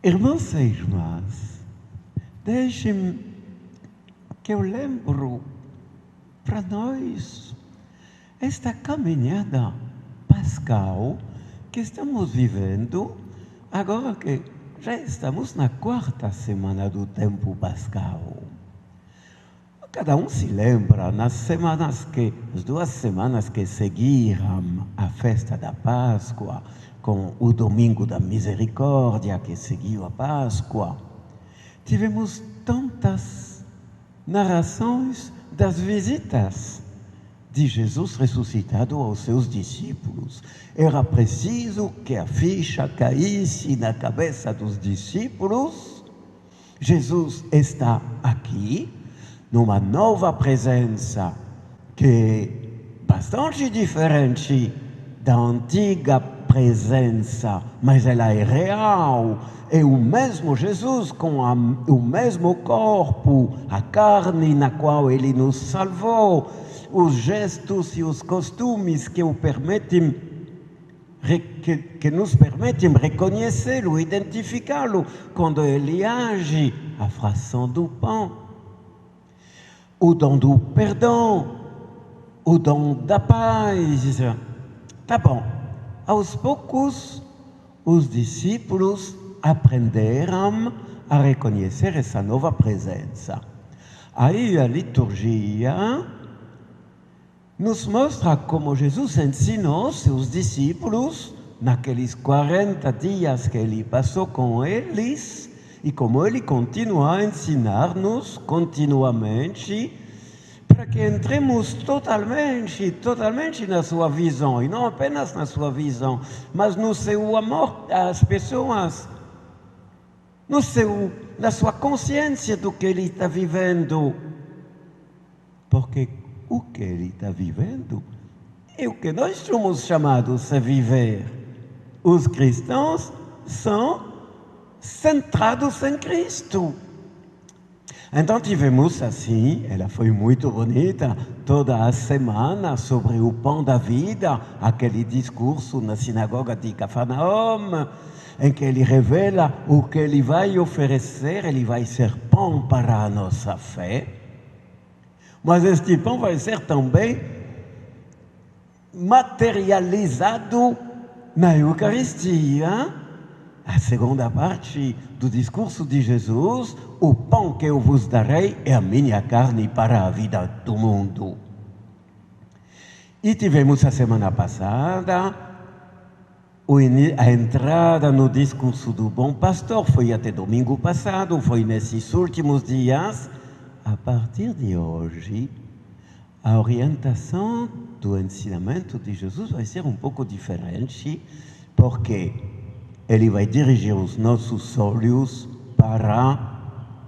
Irmãos e irmãs, deixem que eu lembro para nós esta caminhada pascal que estamos vivendo, agora que já estamos na 4ª semana do tempo pascal. Cada um se lembra, as 2 semanas que seguiram a festa da Páscoa, com o Domingo da Misericórdia que seguiu a Páscoa, tivemos tantas narrações das visitas de Jesus ressuscitado aos seus discípulos. Era preciso que a ficha caísse na cabeça dos discípulos. Jesus está aqui, numa nova presença que é bastante diferente da antiga presença, mas ela é real. É o mesmo Jesus com o mesmo corpo, a carne na qual ele nos salvou, os gestos e os costumes que nos permitem reconhecê-lo, identificá-lo quando ele age, a fração do pão, o dom do perdão, o dom da paz. Tá bom, aos poucos os discípulos aprenderam a reconhecer essa nova presença. Aí a liturgia nos mostra como Jesus ensinou seus discípulos naqueles 40 dias que ele passou com eles e como ele continua a ensinar-nos continuamente para que entremos totalmente na sua visão, e não apenas na sua visão, mas no seu amor às pessoas, na sua consciência do que ele está vivendo. Porque o que ele está vivendo é o que nós somos chamados a viver. Os cristãos são centrados em Cristo. Então tivemos assim, ela foi muito bonita, toda a semana sobre o pão da vida, aquele discurso na sinagoga de Cafarnaum, em que ele revela o que ele vai oferecer. Ele vai ser pão para a nossa fé, mas este pão vai ser também materializado na Eucaristia. A segunda parte do discurso de Jesus: o pão que eu vos darei é a minha carne para a vida do mundo. E tivemos a semana passada a entrada no discurso do bom pastor, foi até domingo passado, foi nesses últimos dias. A partir de hoje, a orientação do ensinamento de Jesus vai ser um pouco diferente, porque ele vai dirigir os nossos olhos para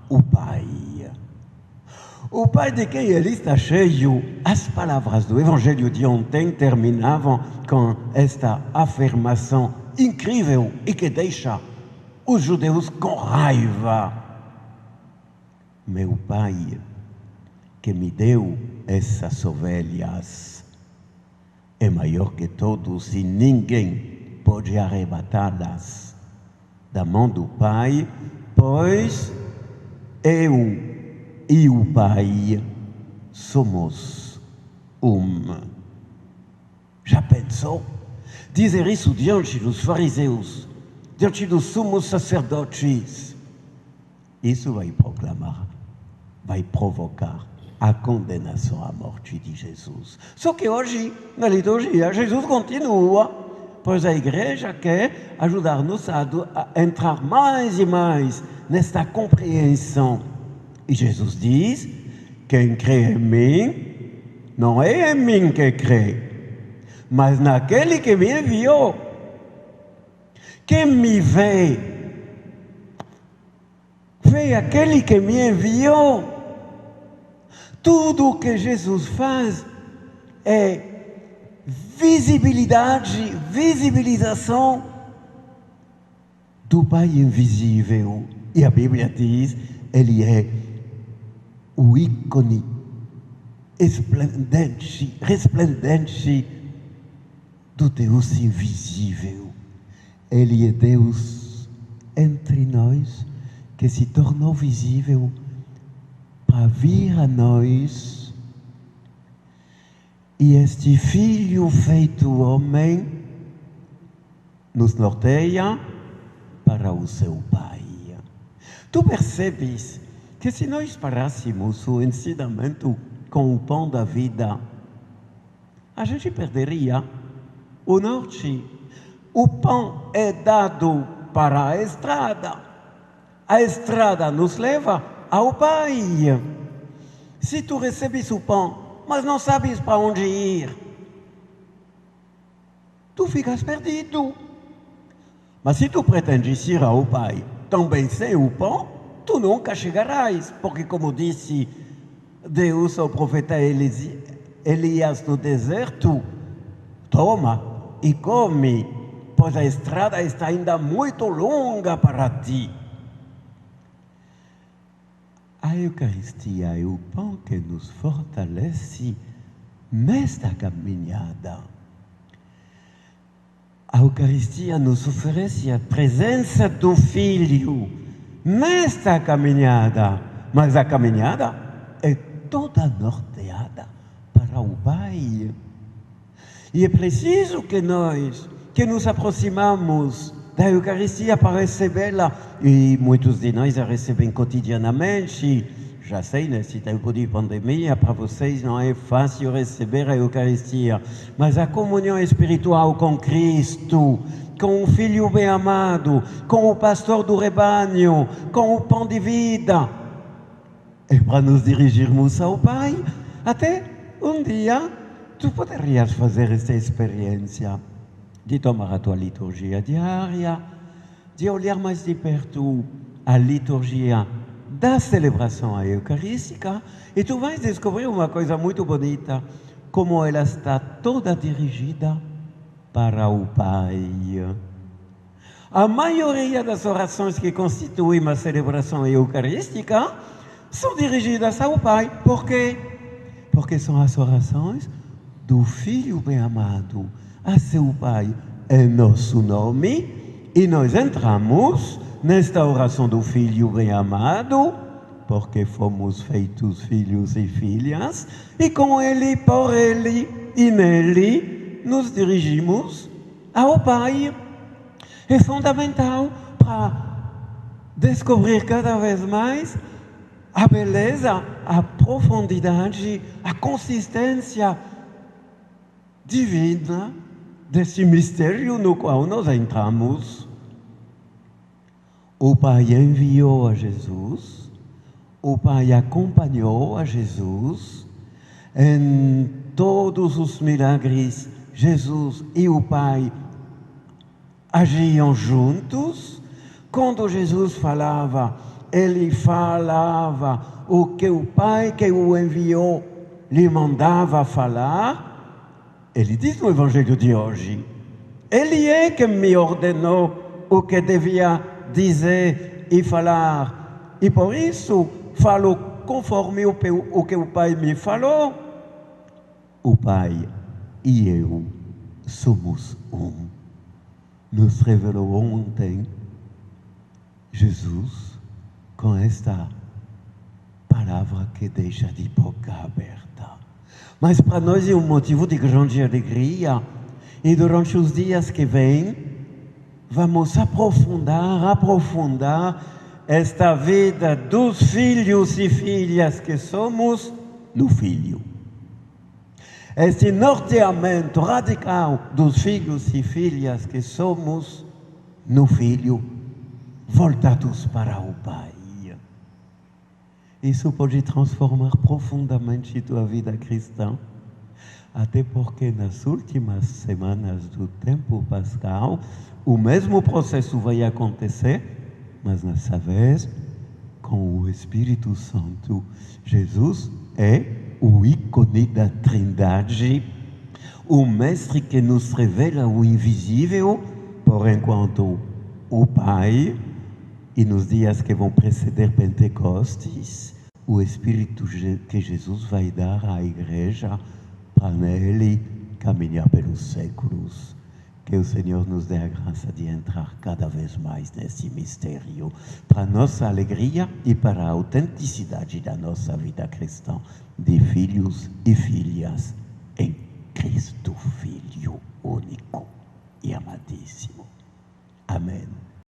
o Pai. O Pai de quem ele está cheio. As palavras do Evangelho de ontem terminavam com esta afirmação incrível e que deixa os judeus com raiva: meu Pai, que me deu essas ovelhas, é maior que todos e ninguém pode arrebatá-las da mão do Pai, pois eu e o Pai somos um. Já pensou? Dizer isso diante dos fariseus, diante dos sumos sacerdotes, isso vai provocar a condenação à morte de Jesus. Só que hoje, na liturgia, Jesus continua, pois a igreja quer ajudar-nos a entrar mais e mais nesta compreensão. E Jesus diz: quem crê em mim, não é em mim que crê, mas naquele que me enviou. Quem me vê aquele que me enviou. Tudo o que Jesus faz é visibilização do Pai invisível. E a Bíblia diz: ele é o ícone resplendente do Deus invisível. Ele é Deus entre nós que se tornou visível para vir a nós. E este Filho feito homem nos norteia para o seu Pai. Tu percebes que se nós parássemos o ensinamento com o pão da vida, a gente perderia o norte. O pão é dado para a estrada nos leva ao Pai. Se tu recebes o pão, mas não sabes para onde ir, tu ficas perdido. Mas se tu pretendes ir ao Pai também sem o pão, tu nunca chegarás, porque como disse Deus ao profeta Elias no deserto, toma e come, pois a estrada está ainda muito longa para ti. A Eucaristia é o pão que nos fortalece nesta caminhada. A Eucaristia nos oferece a presença do Filho nesta caminhada, mas a caminhada é toda norteada para o Pai. E é preciso que nós, que nos aproximamos da Eucaristia para recebê-la, e muitos de nós a recebem cotidianamente. Já sei, nesse tempo de pandemia, para vocês não é fácil receber a Eucaristia, mas a comunhão espiritual com Cristo, com o Filho bem-amado, com o pastor do rebanho, com o pão de vida, é para nos dirigirmos ao Pai. Até um dia, tu poderias fazer esta experiência de tomar a tua liturgia diária, de olhar mais de perto a liturgia da celebração eucarística, e tu vais descobrir uma coisa muito bonita, como ela está toda dirigida para o Pai. A maioria das orações que constituem uma celebração eucarística são dirigidas ao Pai. Por quê? Porque são as orações do Filho bem-amado a seu Pai em nosso nome, e nós entramos nesta oração do Filho bem-amado, porque fomos feitos filhos e filhas, e com Ele, por Ele e nele, nos dirigimos ao Pai. É fundamental para descobrir cada vez mais a beleza, a profundidade, a consistência divina desse mistério no qual nós entramos. O Pai enviou a Jesus, o Pai acompanhou a Jesus, em todos os milagres, Jesus e o Pai agiam juntos. Quando Jesus falava, ele falava o que o Pai que o enviou lhe mandava falar. Ele diz no Evangelho de hoje, ele é que me ordenou o que devia dizer e falar, e por isso falo conforme o que o Pai me falou. O Pai e eu somos um. Nos revelou ontem Jesus com esta palavra que deixa de boca aberta. Mas para nós é um motivo de grande alegria, e durante os dias que vêm vamos aprofundar esta vida dos filhos e filhas que somos no Filho. Este norteamento radical dos filhos e filhas que somos no Filho, voltados para o Pai. Isso pode transformar profundamente tua vida cristã, até porque nas últimas semanas do tempo pascal, o mesmo processo vai acontecer, mas dessa vez com o Espírito Santo. Jesus é o ícone da Trindade, o Mestre que nos revela o invisível, por enquanto o Pai, e nos dias que vão preceder Pentecostes, o Espírito que Jesus vai dar à Igreja para nele caminhar pelos séculos. Que o Senhor nos dê a graça de entrar cada vez mais nesse mistério, para nossa alegria e para a autenticidade da nossa vida cristã, de filhos e filhas em Cristo, Filho único e amadíssimo. Amém.